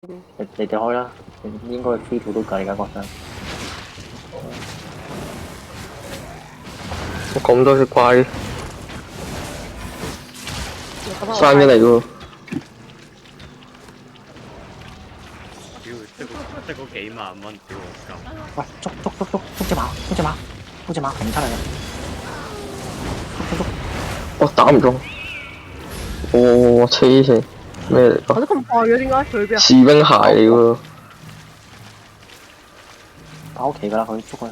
你哋開啦，應該 free to 都計㗎覺得。咁多隻怪，生咗嚟喎。屌，即係嗰幾萬蚊，屌我鳩！喂，捉隻馬，捉隻馬平出嚟啦！捉！我打唔中，黐線咩嚟㗎？跑得咁快嘅點解？佢邊啊？士兵鞋嚟喎，打屋企㗎啦，佢捉佢！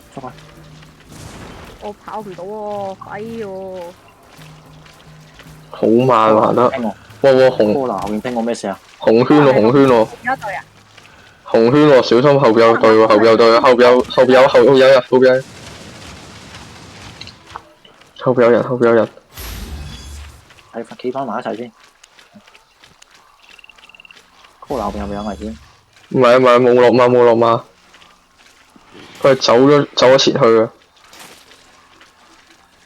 我跑唔到喎，廢喎！好慢喎行得。哇紅！哥嗱後面拼我咩事啊？紅圈喎紅圈喎而家隊啊！紅圈喎，小心後邊有隊喎，後邊有隊，後邊有人，後邊有人。係企翻埋一齊先。哥嗱後邊有冇有危險？唔係冇落馬，佢係走咗前去嘅，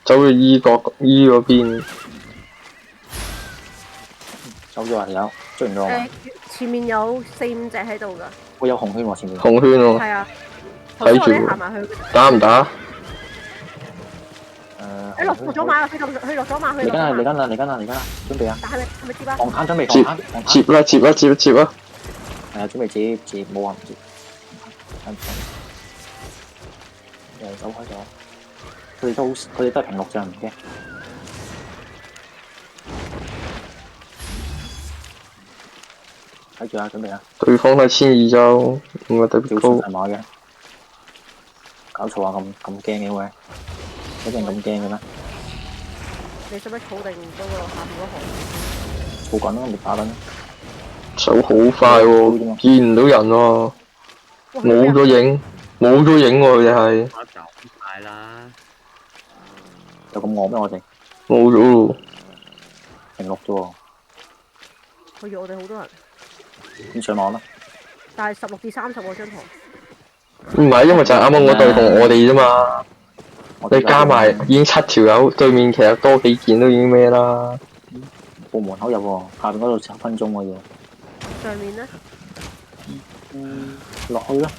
走去E嗰邊。走咗啊有，追唔到我。前面有4-5隻喺度㗎。我有紅圈喎前面。紅圈喎。係啊。睇住行埋去。打唔打？你落咗馬啦！佢落咗馬，佢嚟緊啦！準備啊！但係咪接啊？防彈準備防彈。接啦！係啊，準備接，冇話唔接。又走開咗。佢哋都係平6咋，唔驚。睇住啊，準備啊！對方係1200咋，唔係特別高。係馬嘅，搞錯啊！咁驚嘅喂，一定咁驚嘅咩？你使唔使儲定嗰個下面嗰行？儲緊咯，咪打緊。手好快喎，見唔到人喎，冇咗影喎，佢哋係。我走晒啦！有咁惡咩？我哋冇咗喎。平6啫喎。佢約我哋好多人。咁上網啦。但係16至30喎張圖。唔係，因為就係啱啱嗰隊同我哋啫嘛。你加埋已經7條友，對面其實多幾件都已經咩啦。部門口有喎，下邊嗰度10分鐘喎要。上面咧？落去啦。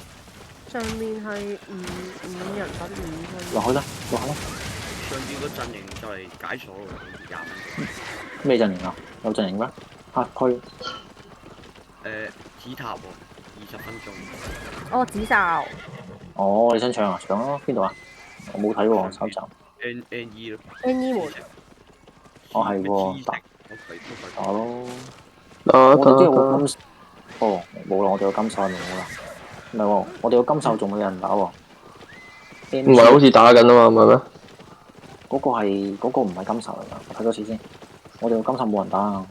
上面係5人等5分。落去啦。上邊個陣營就係解鎖喎，20蚊。咩陣營啊？有陣營咩？黑區。紫塔喎，20分鐘。哦，紫哨。哦，你想搶啊？搶咯，邊度啊？我冇睇喎，搜集。N.E 咯。N.E 門。哦係喎，打咯。得。哦，冇啦，我哋個金手係冇啦。唔係喎，我哋個金手仲有人打喎。唔係好似打緊啊嘛，唔係咩？嗰個唔係金手嚟㗎，我睇多次先。我哋個金手冇人打啊。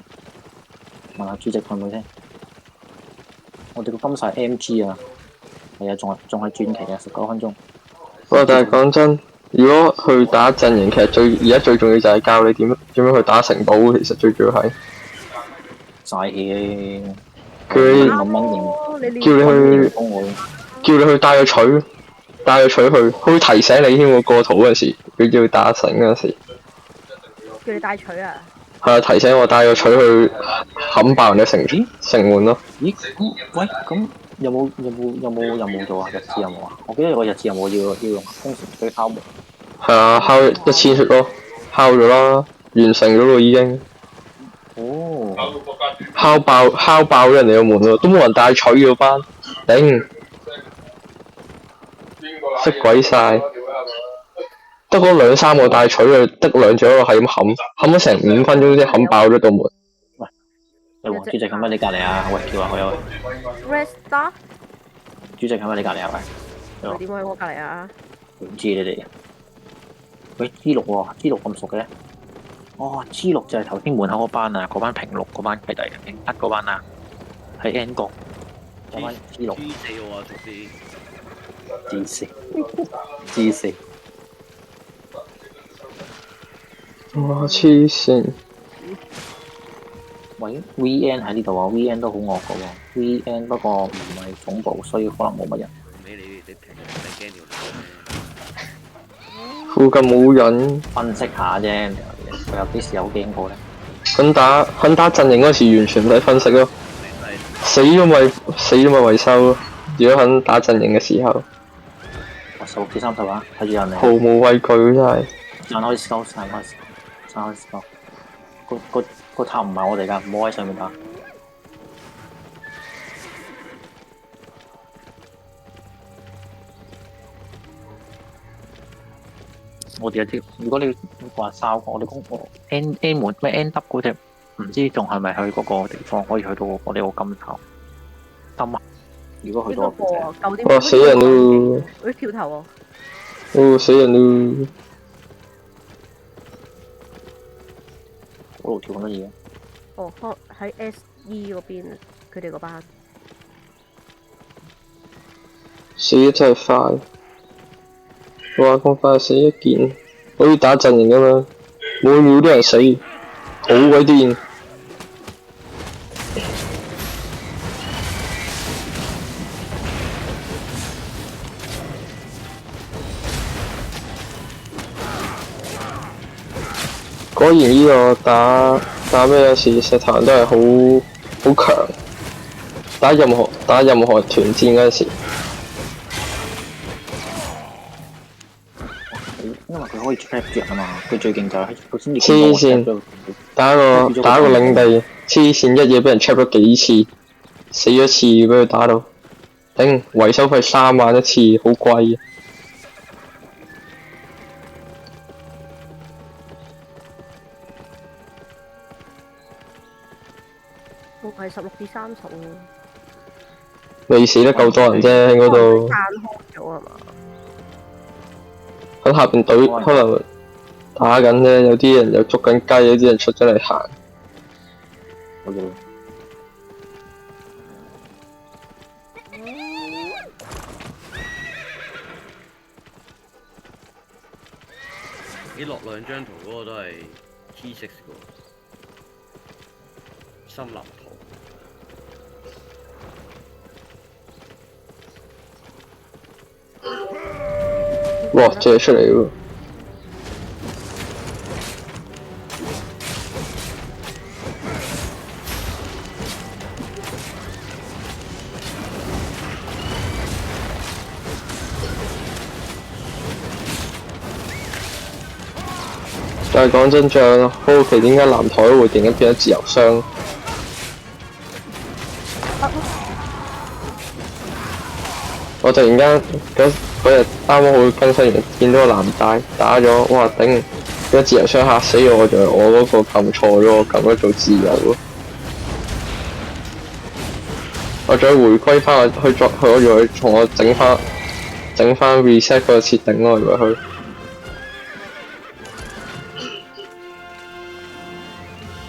問下主席佢唔會先。我哋個金手係 M.G 啊。係啊，仲係傳奇嘅19分鐘。喂，但係講真，如果去打陣營，其實而家最重要就係教你點樣去打城堡，其實最主要係。嘥氣。叫你去帶個錘去，佢會提醒你添喎。過圖嗰陣時，佢要打城嗰陣時。叫你帶錘啊！係啊，提醒我帶個錘去冚爆人嘅城門咯。咦？喂，咁有冇任務做啊？日誌有冇啊？我記得有個日誌有冇要用工程錘敲門。係啊，敲1000血咯，敲咗啦，完成咗咯已經。哦。敲爆咗人哋個門喎，都冇人帶錘嗰班，頂，識鬼晒，得嗰2-3個帶錘嘅，得2隻喺度係咁冚咗成5分鐘先冚爆咗道門。喂，有黃主席係咪你隔離啊？喂，叫下佢啊喂。Red Star。主席係咪你隔離啊喂？佢點解喺我隔離啊？唔知你哋。喂 G6 喎，G6咁熟嘅？哦 ，G6 就係頭先門口嗰班啊，嗰班平6嗰班契弟，平7嗰班啊，喺 N 國嗰班 G6。G4喎，逐啲。G4。哇！黐線。喂 ，VN 喺呢度啊 ，VN 都好惡㗎喎 ，VN 不過唔係總部，所以可能冇乜人。俾你平，你驚條女。附近冇人。分析下啫，佢有啲時有驚過咧。肯打陣營嗰時完全唔使分析咯，死咗咪維修，如果肯打陣營嘅時候，我16至30啊，睇住人嚟。毫無畏懼真係。散開 scout，散開 scout。個塔唔係我哋㗎，唔好喺上面打。我哋有啲，如果你話哨，我哋嗰個 N 門咩 N W 嗰隻，唔知仲係咪去嗰個地方可以去到我哋個金頭？金啊！如果去到，舊啲。哇！死人咯！會跳頭哦，死人咯！嗰度跳咁多嘢。哦，喺 SE 嗰邊，佢哋嗰班。死得真係快！哇！咁快死一件，好似打陣營咁樣，每秒都有人死，好鬼癲！果然呢個打咩有時石頭人都係好強，打任何團戰嗰陣時。因為佢可以 trap 住人啊嘛，佢最勁就係佢先至黐線，打個領地，黐線一嘢俾人 trap 咗幾次，死咗次俾佢打到，頂維修費3萬一次，好貴啊！我係16至30喎。未死得夠多人啫喺嗰度。散開咗係嘛？喺下邊隊可能打緊啫，有啲人又捉緊雞，有啲人出咗嚟行。好嘅。你落兩張圖嗰個都係 T6 個森林圖。哇！借出嚟喎！但係講真仗，好奇點解藍台會突然間變咗自由箱？我突然間嗰日啱啱好更新完，見到個藍帶打咗，哇頂！個自由箱嚇死我，就係我嗰個撳錯咗，我撳咗做自由咯。我再回歸翻我仲要同我整翻 reset 嗰個設定咯，以為佢。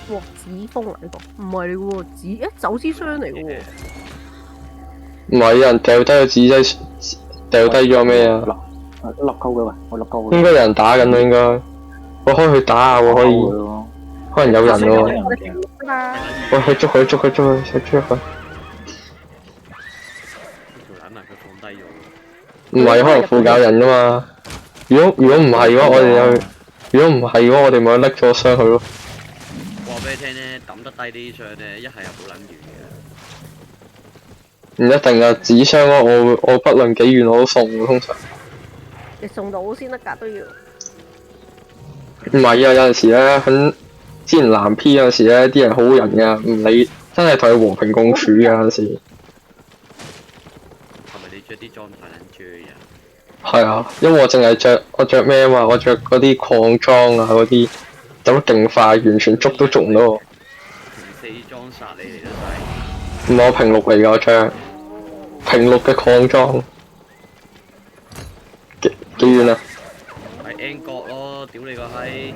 哇！紙風嚟個，唔係嚟喎，走私箱嚟嘅喎。唔係有人掉低個紙仔，掉低咗咩啊？笠鳩嘅喂，我笠鳩嘅。應該有人打緊咯，應該。我可以去打下喎，可以。可能有人喎。喂，去捉佢！條撚啊！佢放低咗。唔係，可能附近有人噶嘛。如果唔係嘅話，我哋去。如果唔係嘅話，我哋咪拎咗箱去咯。話俾你聽咧，抌得低啲箱咧，一係又好撚遠嘅。唔一定啊，紙箱咯，我不論幾遠我都送嘅，通常。你送到先得㗎都要。唔係啊，有陣時咧，之前藍 P 有陣時咧，啲人好人㗎，唔理真係同佢和平共處㗎有陣時。係咪你着啲裝太撚追啊？係啊，因為我淨係我着咩啊嘛，我着嗰啲礦裝啊嗰啲，走得勁快，完全捉都捉唔到我。平4裝殺你嚟都唔係我平6嚟㗎，我着平6嘅礦裝。幾遠啊？係 N 角咯，屌你個閪！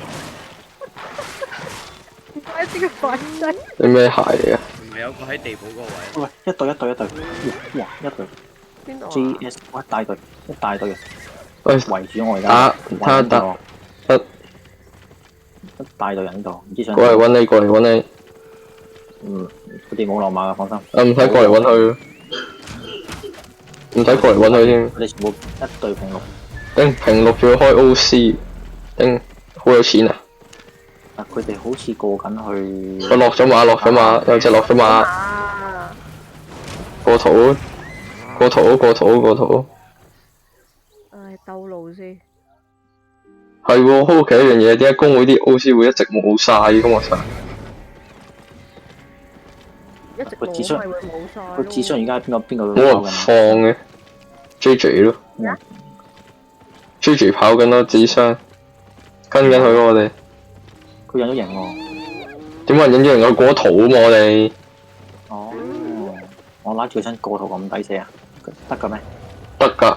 唔怪之佢快劑。你咩鞋嚟啊？唔係有個喺地堡嗰個位。喂，一隊，哇，一隊。邊度啊 GS， 哇，一大隊。喂，圍住我而家。打。一大隊人喺度，唔知想。過嚟揾你。佢哋冇落馬㗎，放心。唔使過嚟揾佢，唔使過嚟揾佢添。佢哋全部一隊平6。頂平6仲要開 OC，頂好有錢啊！佢哋好似過緊去。我落咗馬，有隻落咗馬。過圖，過圖，過圖，過圖。唉，兜路先。係喎，好奇一樣嘢，點解公會啲 O.C 會一直冇晒嘅我想？一直個智商冇咪會冇晒咯。個智商而家係邊個冇人放嘅，J.J 咯咩啊，J.J 跑緊咯，智商跟緊佢咯，我哋佢引咗型喎。點解引咗人有過圖啊嘛？我哋哦，我拉住佢身過圖咁抵死啊？得嘅咩？得㗎，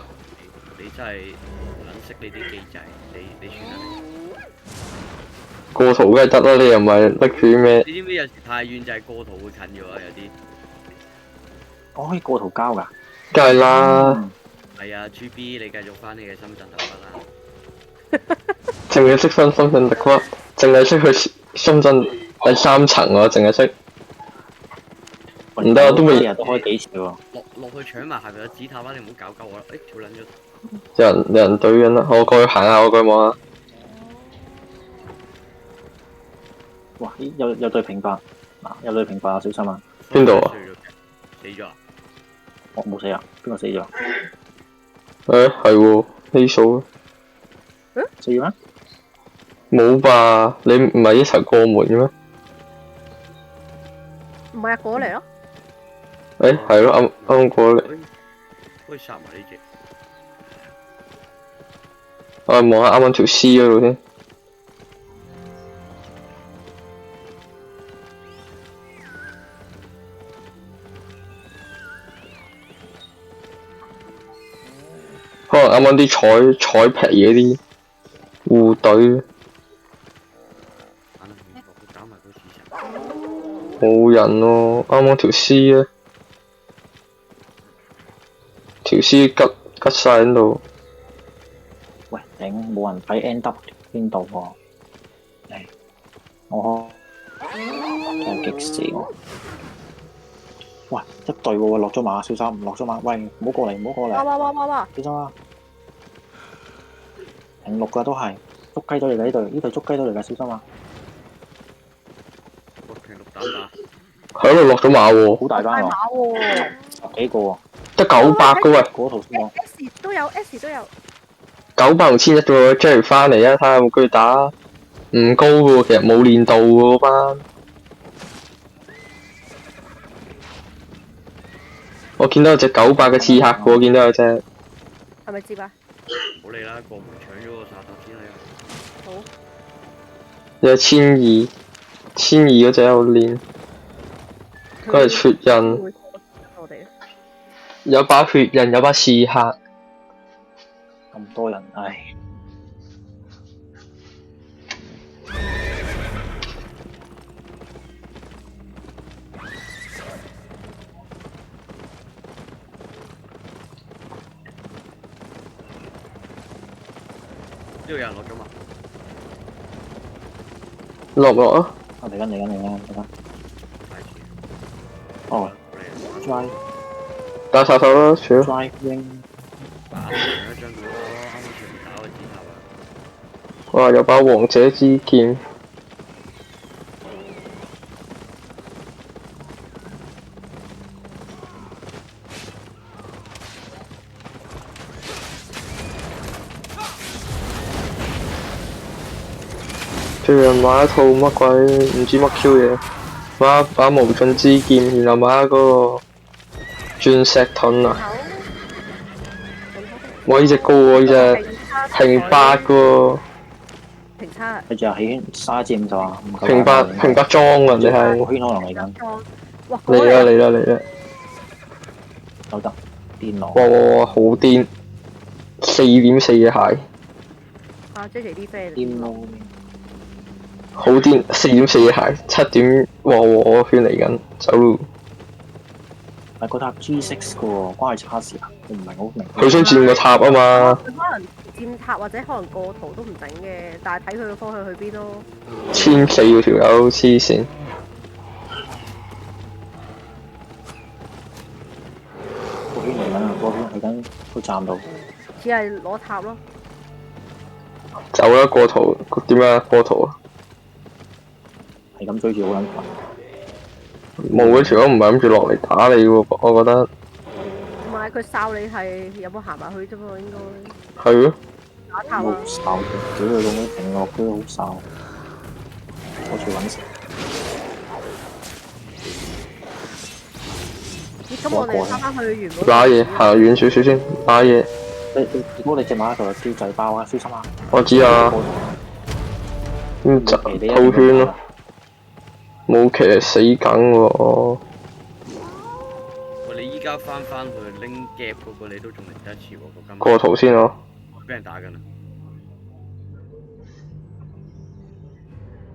你真係撚識呢啲機制，你算啦。過圖梗係得啦，你又唔係拎住咩？你知唔知有時太遠就係過圖會近咗啊？有啲我可以過圖交㗎。梗係啦，係啊，GB 你繼續翻你嘅深圳就得啦。淨係識分深圳特區，淨係識去深圳第3層喎，淨係識。唔得啊都未日日都開幾次喎。落去搶埋係咪有紙塔啦？你唔好搞鳩我啦！誒跳撚咗。有人對緊啦，我過去行下，我過去望下。哇！咦有對平白，嗱有對平白啊，小心啊！邊度啊？死咗啊！我冇死啊，邊個死咗？誒係喎，呢數死咗咩？冇吧？你唔係一齊過門嘅咩？唔係啊，過嚟咯。誒係咯，啱過嚟。可以殺埋呢隻。我望下啱啱條 C 嗰度先。可能啱啱啲彩皮嗰啲護隊搞埋個市場。冇人喎，啱啱條 C 咧，條 C 吉晒喺度。喂，頂冇人睇 N W 邊度喎？唉，我真係激死我！喂，一隊喎，落咗馬，小心落咗馬！喂，唔好過嚟，唔好過哇嚟，哇！小心啊！平六㗎都係捉雞隊嚟㗎呢隊捉雞隊嚟㗎，小心啊！我平六打。喺度落咗馬喎，好大班喎，大馬喎。 10幾個喎，得900嘅喂嗰圖先講。 S 都有 ，S 都有。 ，900同1100啫喎，Jerry 翻嚟啊，睇下有冇機會打。唔高嘅喎，其實冇練到嘅嗰班。我見到有隻900嘅刺客嘅喎，見到有隻。係咪接啊？唔好理啦，過門搶咗個沙頭先啦。好。有1200嗰隻有練，嗰係血印，會我哋。有把血印，有把刺客。咁多人，唉，呢度有人落咗嘛？落唔落啊？嚟緊，太遲。哦好嚟。 ，drive 打殺手啦，除咗 drive wing，打上一張圖咯，啱啱上面打個紙塔啊！哇，有把王者之劍。最近買一套乜鬼唔知乜 Q 嘢，買一把無盡之劍，然後買一個鑽石盾啊！哇！呢隻高喎，呢隻平8嘅喎，平差。跟住又起圈沙尖就話唔夠平8裝啊！你係個圈可能嚟緊，哇！嚟啦！有得電腦。哇！好癲，4.4嘅鞋，啊 ，J.J 啲 friend。癲咯！好癲，4.4嘅鞋，7點，哇！圈嚟緊，走路。係嗰塔 G6 嘅喎，關佢叉事啊！我唔係好明。佢想佔個塔啊嘛，佢可能佔塔或者可能過圖都唔整嘅，但係睇佢個方向去邊咯。 1400嗰條友黐線。個圈嚟緊啊！個圈去緊個站度，只係攞塔咯。走啦，過圖點啊？過圖啊！係咁追住好撚煩。冇嗰條友唔係諗住落嚟打你喎，我覺得。埋佢哨你係有冇行埋去啫嘛？應該係咯，打塔啊！冇哨嘅，屌佢老味平落都好哨，我住揾食。咦，咁我哋翻去原本打嘢行遠少少先，打嘢。如果你隻馬喺度有啲仔包啊，小心啊！我知啊，套圈咯，冇騎死梗喎。喂，你依家翻去拎 gap 嗰個，你都仲嚟得一次喎，個金。過圖先咯。俾人打緊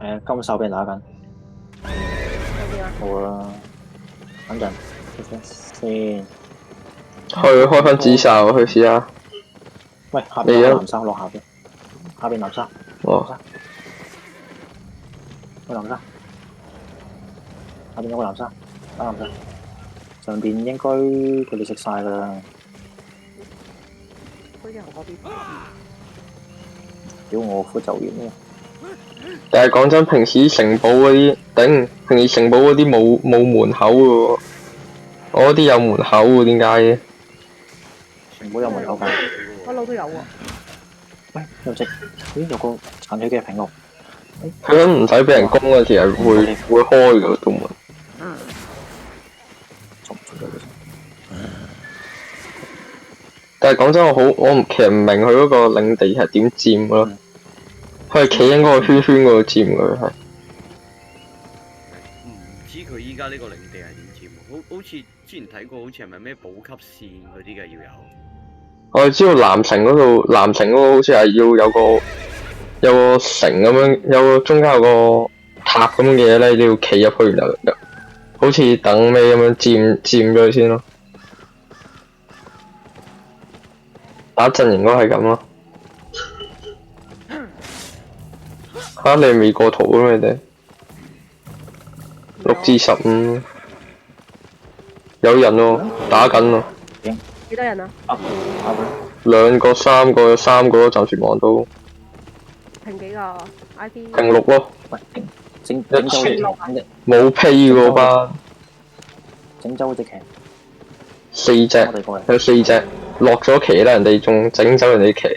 啊！金手俾人打緊。有啲啊，好啦，等陣先。去開翻紫哨去試下。喂，下邊有藍沙落下邊，下邊藍沙。哦。個藍沙，下邊有個藍沙，打藍沙。上邊應該佢哋食晒㗎啦。好似我嗰邊。屌我副就完呢？但係講真，平時城堡嗰啲頂，平時城堡嗰啲冇門口嘅喎，我嗰啲有門口喎，點解嘅？城堡有門口㗎。不嬲都有喎。喂，有隻，咦有個殘血嘅平屋。佢都唔使俾人攻嗰時係會開嘅道門。嗯。捉唔捉到佢？但係講真，我其實唔明佢嗰個領地係點佔嘅咯。佢係企喺嗰個圈圈嗰度佔嘅係。唔知佢依家呢個領地係點佔喎？好似之前睇過，好似係咪咩補給線嗰啲嘅要有？我知道南城嗰個好似係要有個城咁樣，有個中間有個塔咁嘅嘢咧，你要企入去然後好似等咩咁樣佔咗佢先咯。打陣營應該係咁咯。嚇你未過圖嘅你哋？6至15，有人喎，打緊喎。幾多人啊？2個、3個，3個都暫時望到。評幾個 ID？評6咯。喂，整走隻冇 pay 喎班。整走隻騎。 4隻，有4隻落咗騎啦，人哋仲整走人哋騎。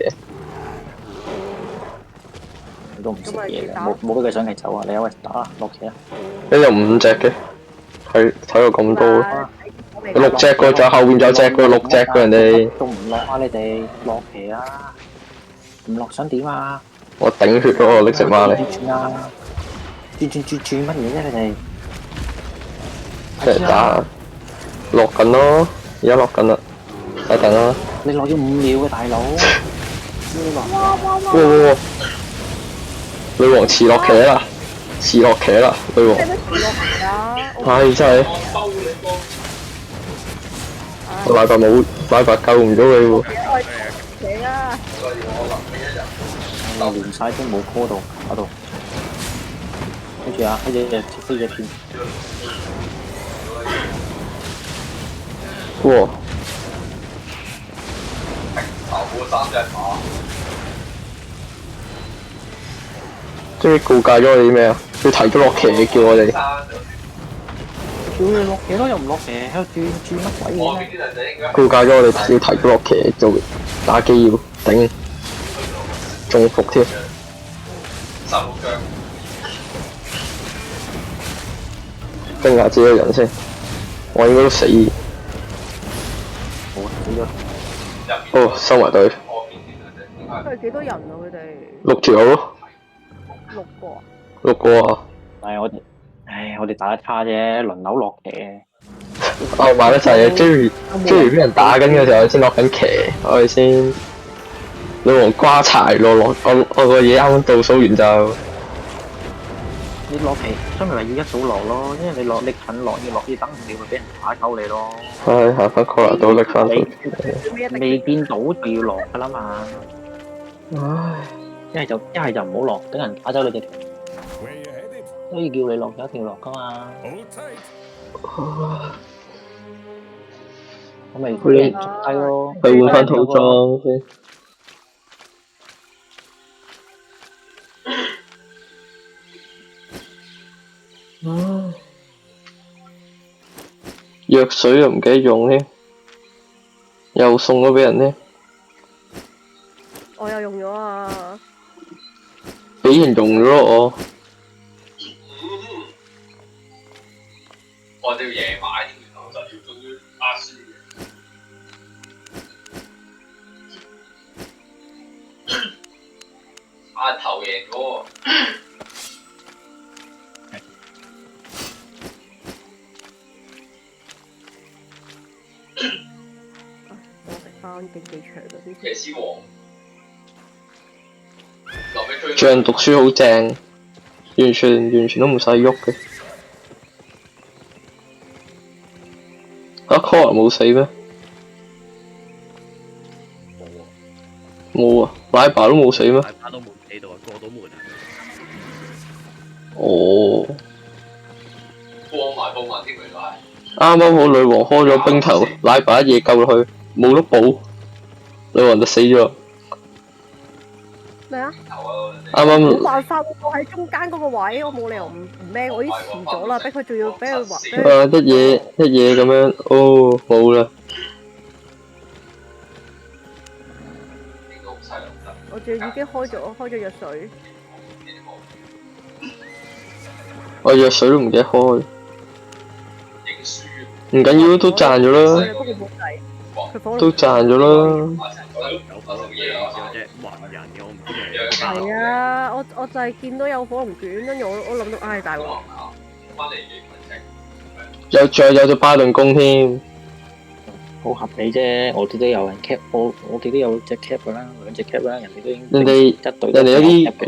你都唔識嘢嘅，冇俾佢上騎走啊！你有喂打啦，落騎啊！你有5隻嘅，睇到咁多。6隻個，仲有後邊仲有隻個6隻個人哋。都唔落啊！你哋落騎啊！唔落想點啊？我頂血咯！我拎隻馬嚟。轉啊！轉乜嘢啫？你哋即係打落緊咯，而家落緊啦，等啦。你落咗5秒嘅大佬。哇！女王遲落騎啦，遲落騎啦，女王。唉，真係。我奶白救唔到你喎。死啊！我連晒都冇 call 到嗰度，跟住啊，飛隻片。哇！終於告誡咗我哋啲咩啊？要提咗落騎叫我哋。叫你落騎咯，又唔落騎，喺度轉乜鬼嘢？告誡咗我哋要提咗落騎做打機要頂，中伏添。跟下自己個人先，我應該都死。哦，收埋隊。佢係幾多人啊？佢哋6條咯。6個啊？6個啊！我哋打得差啫，輪流落騎。哦，買得滯啊！追住俾人打緊嘅時候先落緊騎，我哋先。女王瓜柴落我個嘢啱啱倒數完就。你落騎，所以咪要一早落咯，因為你近落要等唔掉，咪俾人打鳩你咯。唉，行翻 corner 都拎翻去。未見到就要落㗎啦嘛。唉，一係就唔好落，等人打走你隻條。所以叫你落就一定要落㗎嘛。咁咪俾人捉低咯。去換翻套裝先。藥水又唔記得用添。又送咗俾人咧，我又用咗啊！俾人用咗我。我哋要夜買，然後就要終於打輸嘅。阿頭贏咗喎。我食翻競技場嗰啲。騎師王。留俾追。像讀書好正，完全都唔使喐嘅。Core 冇死咩？冇啊，奶爸都冇死咩？大家都冇死到啊，過到門啊！哦，幫埋幫埋添，原來啱啱好女王開咗冰頭，奶爸一嘢救落去，冇得補，女王就死咗。咩啊？啱啱冇辦法喎，我喺中間嗰個位，我冇理由唔咩，我已經遲咗啦，俾佢仲要俾佢話。一嘢咁樣，哦冇啦。我仲已經開咗藥水。我藥水都唔記得開。唔緊要，都賺咗啦。不過冇計，佢火龍都賺咗啦。有火龍嘢，有隻雲人嘅，我唔知係係啊，我就係見到有火龍卷，跟住我諗到，唉大鑊！仲有隻巴頓弓添。好合理啫，我哋都有人 cap，我哋都有隻 cap 噶啦，兩隻 cap 啦，人哋都已經人哋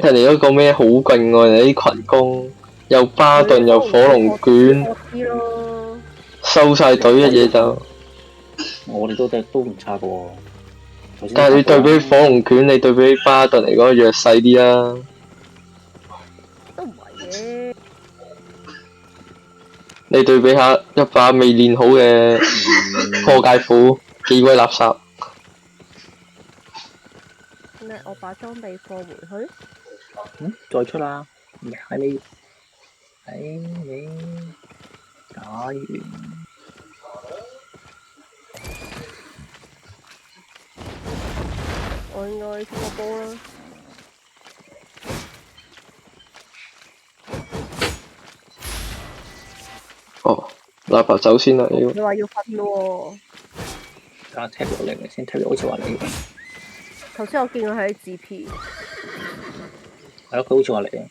人哋嗰個咩好勁喎，人哋啲群攻又巴頓又火龍卷，收晒隊一嘢就。我哋都唔差噶喎。但係你對比火龍卷，你對比巴頓嚟講弱勢啲啦。都唔係嘅。你對比下一把未練好嘅破戒斧，幾鬼垃圾。咩？我把裝備放回去？再出啦！喺你打完。我應該出個波啦。哦，喇叭走先啦，要。你話要瞓咯喎。睇下踢落嚟咪先，踢落好似話你。頭先我見佢喺 GP。係咯，佢好似話嚟。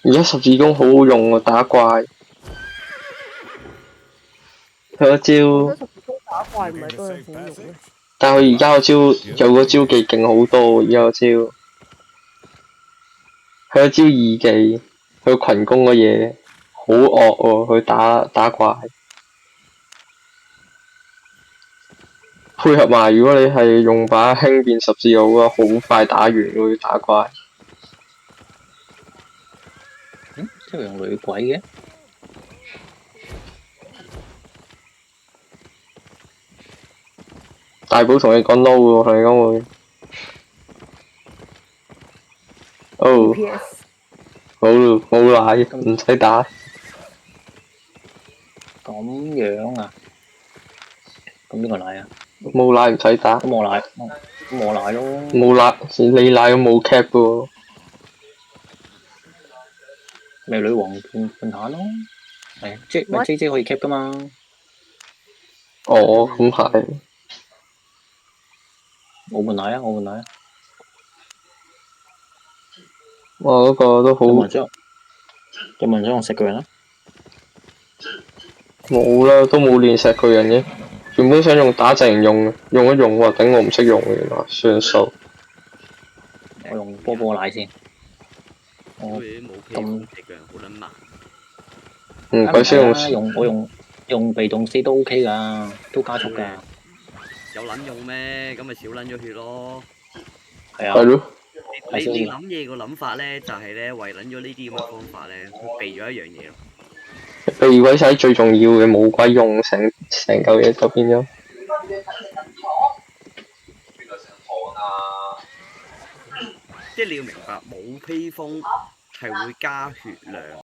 而家十字弓好好用喎，打怪。佢嗰招，十字弓打怪唔係都係好用咩？但係佢而家個招有個招技勁好多，而家個招。佢個招二技，佢群攻嘅嘢好惡喎，佢打怪。配合埋，如果你係用把輕便十字鎬嘅話，好快打完會打怪。即係用女鬼嘅。大寶同你講 no 喎，同你講會。哦，冇奶，唔使打。咁樣啊？咁邊個奶啊？冇奶唔使打。咁我奶，咁我奶咯。冇奶，你奶都冇 cap 嘅喎。咪女王換下咯。係，即咪 J 可以 cap 噶嘛？哦，咁係。我換奶啊！我換奶啊！哇，嗰個都好。有冇人想用石巨人啊？冇啦，都冇練石巨人嘅。原本想用打陣用嘅，用一用話頂我唔識用嘅，原來算數。我用波奶先。我冇皮膚石巨人好撚慢。唔鬼識用。我用被動 C 都 OK 㗎，都加速㗎。有撚用咩？咁咪少撚咗血咯。係啊。係咯。你諗嘢個諗法咧，就係咧為撚咗呢啲咁嘅方法咧，佢避咗一樣嘢咯。避鬼晒最重要嘅冇鬼用，成嚿嘢就變咗。即係你要明白，冇披風係會加血量，